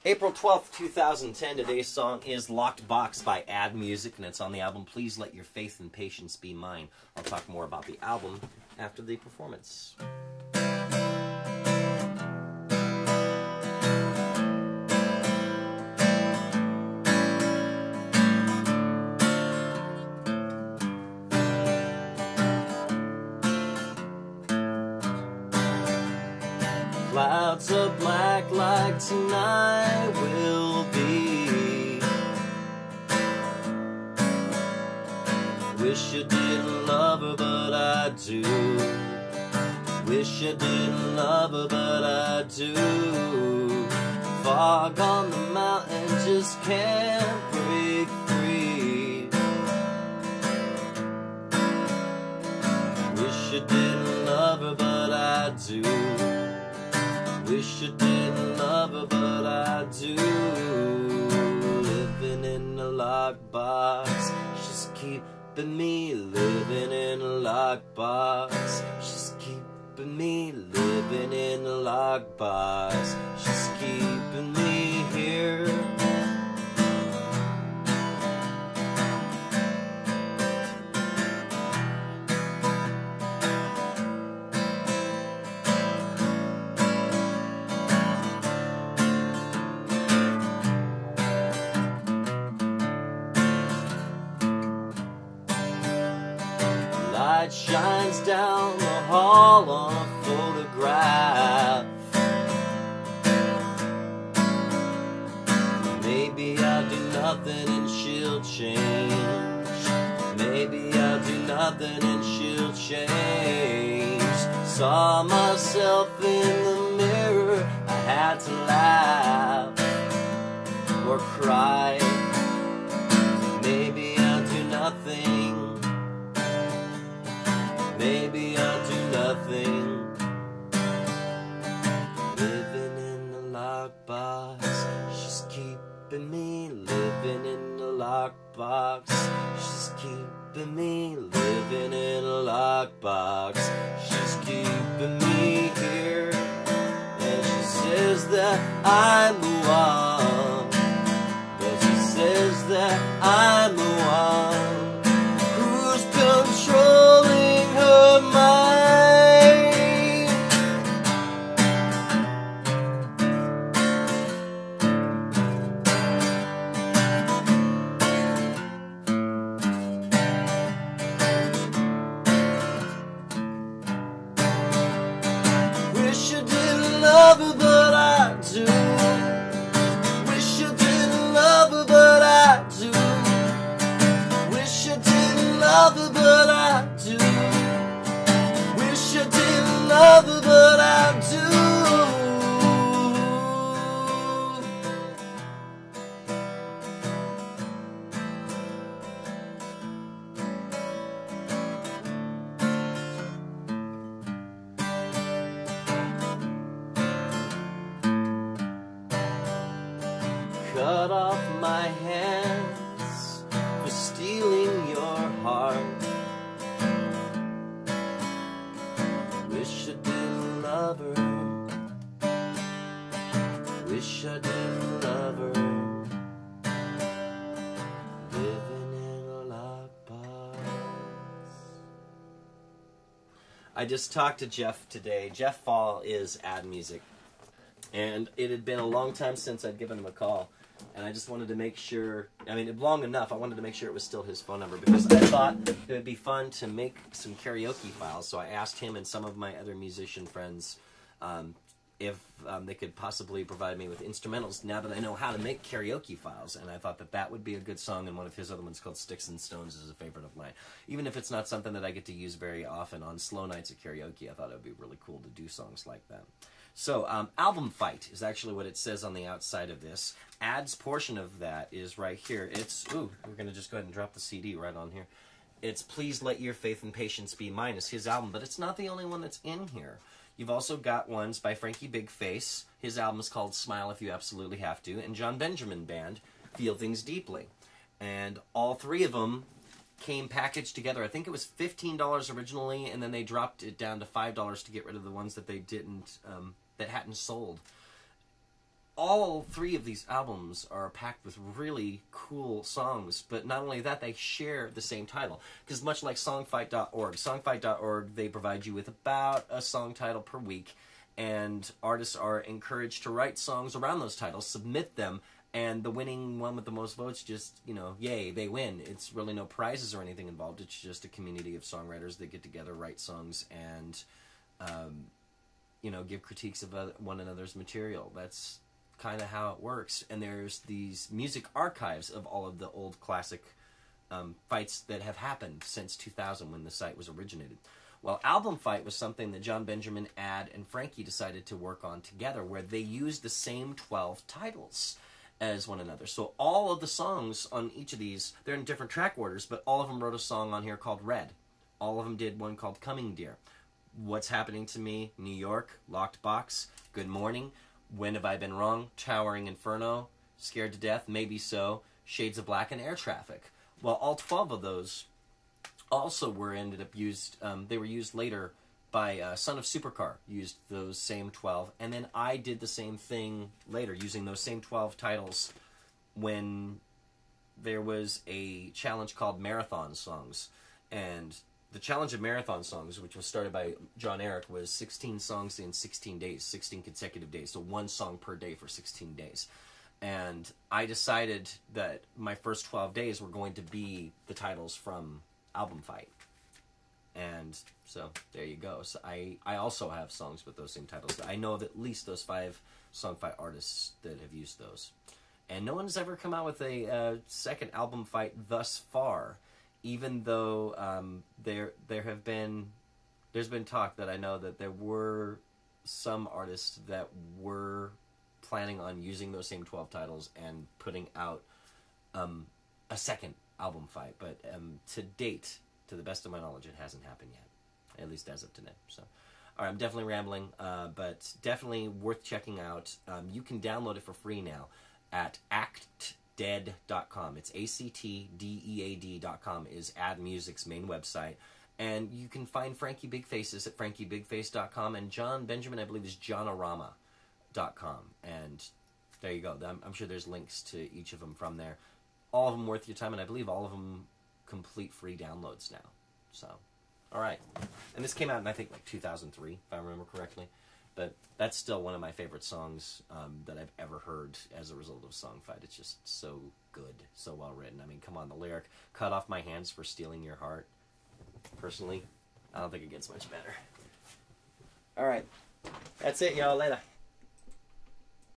April 12th, 2010. Today's song is Locked Box by Add Music, and it's on the album Please Let Your Faith and Patience Be Mine. I'll talk more about the album after the performance. Clouds are black like tonight will be. Wish I didn't love her, but I do. Wish I didn't love her, but I do. Fog on the mountain just can't break free. Wish I didn't love her, but I do. Wish I didn't love her, but I do. Living in a lockbox, she's keeping me. Living in a lockbox, she's keeping me. Living in a lockbox, she's keeping me here. Light shines down the hall on a photograph. Maybe I'll do nothing and she'll change. Maybe I'll do nothing and she'll change. Saw myself in the mirror, I had to laugh or cry. Maybe I'll do nothing. Maybe I'll do nothing. Living in the lockbox, she's keeping me. Living in the lockbox, she's keeping me. Living in a lockbox, she's keeping me here. And she says that I'm the one. And she says that I'm the one who's controlling her mind. Wish I didn't love her, but I do. Wish I didn't love her, but I do. Wish I didn't love her, but I do. Wish I didn't love her, but I do. Cut off my hands for stealing your heart. Wish I didn't love her. Wish I didn't love her. Living in a lockbox. I just talked to Jeff today. Jeff Fall is Add Music. And it had been a long time since I'd given him a call. And I just wanted to make sure, I mean, long enough, I wanted to make sure it was still his phone number, because I thought it would be fun to make some karaoke files. So I asked him and some of my other musician friends if they could possibly provide me with instrumentals now that I know how to make karaoke files. And I thought that that would be a good song, and one of his other ones called Sticks and Stones is a favorite of mine. Even if it's not something that I get to use very often on slow nights at karaoke, I thought it would be really cool to do songs like that. So, Album Fight is actually what it says on the outside of this. Add's portion of that is right here. It's, ooh, we're going to just go ahead and drop the CD right on here. It's Please Let Your Faith and Patience Be Mine. It's his album, but it's not the only one that's in here. You've also got ones by Frankie Big Face. His album is called Smile If You Absolutely Have To. And John Benjamin Band, Feel Things Deeply. And all three of them came packaged together. I think it was $15 originally, and then they dropped it down to $5 to get rid of the ones that they didn't, that hadn't sold. all three of these albums are packed with really cool songs, but not only that, they share the same title. Because much like songfight.org, they provide you with about a song title per week, and artists are encouraged to write songs around those titles, submit them, and the winning one with the most votes just, yay, they win. It's really no prizes or anything involved. It's just a community of songwriters that get together, write songs, and give critiques of one another's material. That's kind of how it works. And there's these music archives of all of the old classic fights that have happened since 2000 when the site was originated. Well, Album Fight was something that John Benjamin, Ad, and Frankie decided to work on together, where they used the same 12 titles as one another. So all of the songs on each of these, they're in different track orders, but all of them wrote a song on here called Red. All of them did one called Coming Dear. What's Happening to Me, New York, Locked Box, Good Morning, When Have I Been Wrong, Towering Inferno, Scared to Death, Maybe So, Shades of Black, and Air Traffic. Well, all 12 of those also ended up used, they were used later by Son of Supercar, used those same 12, and then I did the same thing later, using those same 12 titles when there was a challenge called Marathon Songs, and the challenge of Marathon Songs, which was started by John Eric, was 16 songs in 16 days, 16 consecutive days, so one song per day for 16 days. And I decided that my first 12 days were going to be the titles from Album Fight. And so there you go. So I also have songs with those same titles. I know of at least those 5 Song Fight artists that have used those. And no one's ever come out with a second Album Fight thus far, even though there's been talk that I know that there were some artists that were planning on using those same 12 titles and putting out a second Album Fight. But to date, to the best of my knowledge, it hasn't happened yet, at least as of today. So, all right, I'm definitely rambling, but definitely worth checking out. You can download it for free now at actdead.com. It's actdead.com is Ad Music's main website. And you can find Frankie Big Faces at frankiebigface.com, and John Benjamin, I believe, is johnorama.com. And there you go. I'm sure there's links to each of them from there. All of them worth your time, and I believe all of them complete free downloads now. So, all right. And this came out in, I think, like 2003, if I remember correctly. But that's still one of my favorite songs that I've ever heard as a result of Song Fight. It's just so good, so well written. I mean, come on, the lyric, cut off my hands for stealing your heart. Personally, I don't think it gets much better. All right. That's it, y'all. Later.